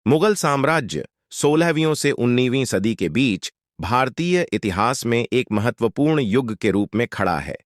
मुगल साम्राज्य 16वीं से 19वीं सदी के बीच भारतीय इतिहास में एक महत्वपूर्ण युग के रूप में खड़ा है।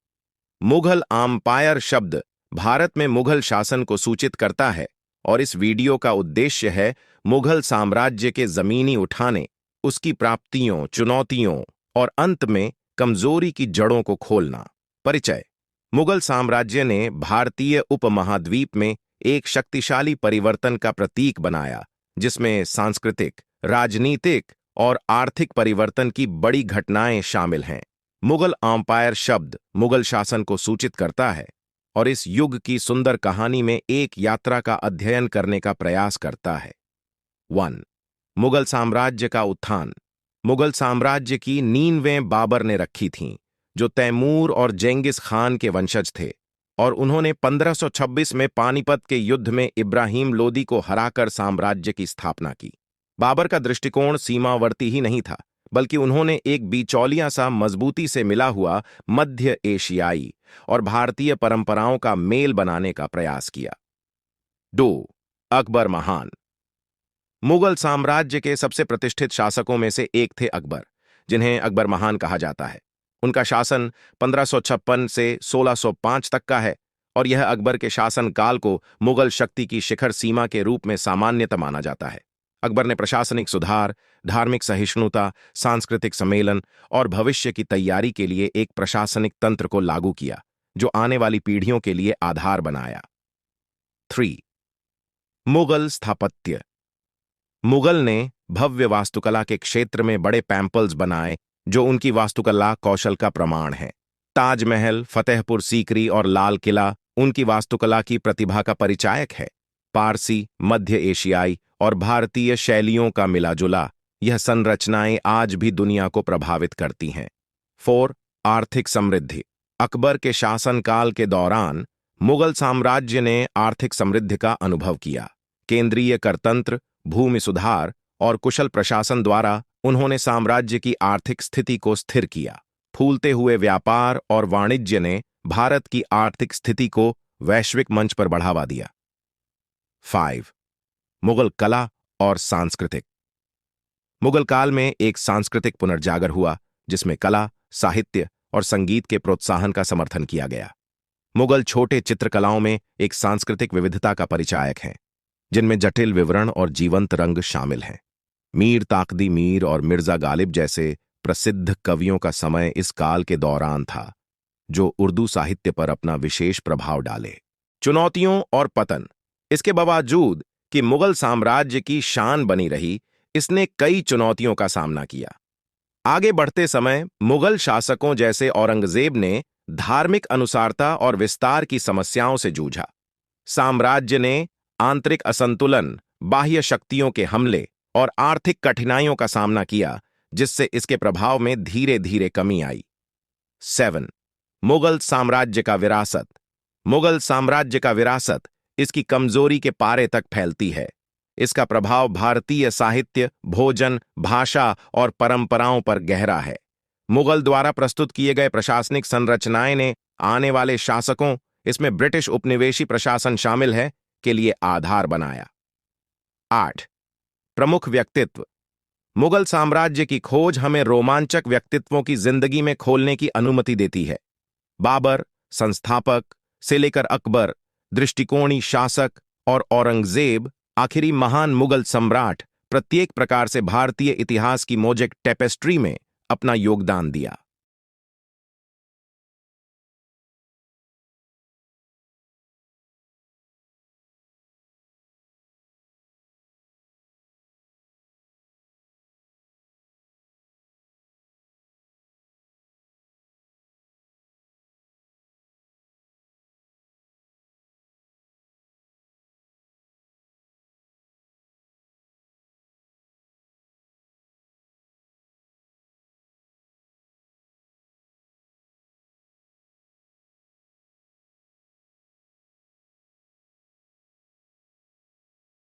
मुगल आम्पायर शब्द भारत में मुगल शासन को सूचित करता है और इस वीडियो का उद्देश्य है मुगल साम्राज्य के जमीनी उठाने, उसकी प्राप्तियों, चुनौतियों और अंत में कमजोरी की जड़ों को खोलना। परिचय। मुगल साम्राज्य ने भारतीय उपमहाद्वीप में एक शक्तिशाली परिवर्तन का प्रतीक बनाया, जिसमें सांस्कृतिक, राजनीतिक और आर्थिक परिवर्तन की बड़ी घटनाएं शामिल हैं। मुगल आम्पायर शब्द मुगल शासन को सूचित करता है और इस युग की सुंदर कहानी में एक यात्रा का अध्ययन करने का प्रयास करता है। 1. मुगल साम्राज्य का उत्थान। मुगल साम्राज्य की नींवें बाबर ने रखी थीं, जो तैमूर और जेंगिस खान के वंशज थे, और उन्होंने 1526 में पानीपत के युद्ध में इब्राहिम लोदी को हराकर साम्राज्य की स्थापना की। बाबर का दृष्टिकोण सीमावर्ती ही नहीं था, बल्कि उन्होंने एक बिचौलिया सा मजबूती से मिला हुआ मध्य एशियाई और भारतीय परंपराओं का मेल बनाने का प्रयास किया। 2. अकबर महान। मुगल साम्राज्य के सबसे प्रतिष्ठित शासकों में से एक थे अकबर, जिन्हें अकबर महान कहा जाता है। उनका शासन 1556 से 1605 तक का है और यह अकबर के शासनकाल को मुगल शक्ति की शिखर सीमा के रूप में सामान्यतः माना जाता है। अकबर ने प्रशासनिक सुधार, धार्मिक सहिष्णुता, सांस्कृतिक सम्मेलन और भविष्य की तैयारी के लिए एक प्रशासनिक तंत्र को लागू किया, जो आने वाली पीढ़ियों के लिए आधार बनाया। 3. मुगल स्थापत्य। मुगल ने भव्य वास्तुकला के क्षेत्र में बड़े पैम्पल्स बनाए, जो उनकी वास्तुकला कौशल का प्रमाण है। ताजमहल, फतेहपुर सीकरी और लाल किला उनकी वास्तुकला की प्रतिभा का परिचायक है। पारसी, मध्य एशियाई और भारतीय शैलियों का मिलाजुला यह संरचनाएं आज भी दुनिया को प्रभावित करती हैं। 4. आर्थिक समृद्धि। अकबर के शासनकाल के दौरान मुगल साम्राज्य ने आर्थिक समृद्धि का अनुभव किया। केंद्रीय करतंत्र, भूमि सुधार और कुशल प्रशासन द्वारा उन्होंने साम्राज्य की आर्थिक स्थिति को स्थिर किया। फूलते हुए व्यापार और वाणिज्य ने भारत की आर्थिक स्थिति को वैश्विक मंच पर बढ़ावा दिया। 5. मुगल कला और सांस्कृतिक। मुगल काल में एक सांस्कृतिक पुनर्जागर हुआ, जिसमें कला, साहित्य और संगीत के प्रोत्साहन का समर्थन किया गया। मुगल छोटे चित्रकलाओं में एक सांस्कृतिक विविधता का परिचायक हैं, जिनमें जटिल विवरण और जीवंत रंग शामिल हैं। मीर ताकदी मीर और मिर्जा गालिब जैसे प्रसिद्ध कवियों का समय इस काल के दौरान था, जो उर्दू साहित्य पर अपना विशेष प्रभाव डाले। चुनौतियों और पतन। इसके बावजूद कि मुगल साम्राज्य की शान बनी रही, इसने कई चुनौतियों का सामना किया। आगे बढ़ते समय मुगल शासकों जैसे औरंगजेब ने धार्मिक अनुसारता और विस्तार की समस्याओं से जूझा। साम्राज्य ने आंतरिक असंतुलन, बाह्य शक्तियों के हमले और आर्थिक कठिनाइयों का सामना किया, जिससे इसके प्रभाव में धीरे धीरे कमी आई। 7. मुगल साम्राज्य का विरासत। मुगल साम्राज्य का विरासत इसकी कमजोरी के पारे तक फैलती है। इसका प्रभाव भारतीय साहित्य, भोजन, भाषा और परंपराओं पर गहरा है। मुगल द्वारा प्रस्तुत किए गए प्रशासनिक संरचनाएं ने आने वाले शासकों, इसमें ब्रिटिश उपनिवेशी प्रशासन शामिल है, के लिए आधार बनाया। 8. प्रमुख व्यक्तित्व। मुगल साम्राज्य की खोज हमें रोमांचक व्यक्तित्वों की जिंदगी में खोलने की अनुमति देती है। बाबर, संस्थापक से लेकर अकबर, दृष्टिकोणी शासक और औरंगजेब, आखिरी महान मुगल सम्राट, प्रत्येक प्रकार से भारतीय इतिहास की मोज़ेक टेपेस्ट्री में अपना योगदान दिया।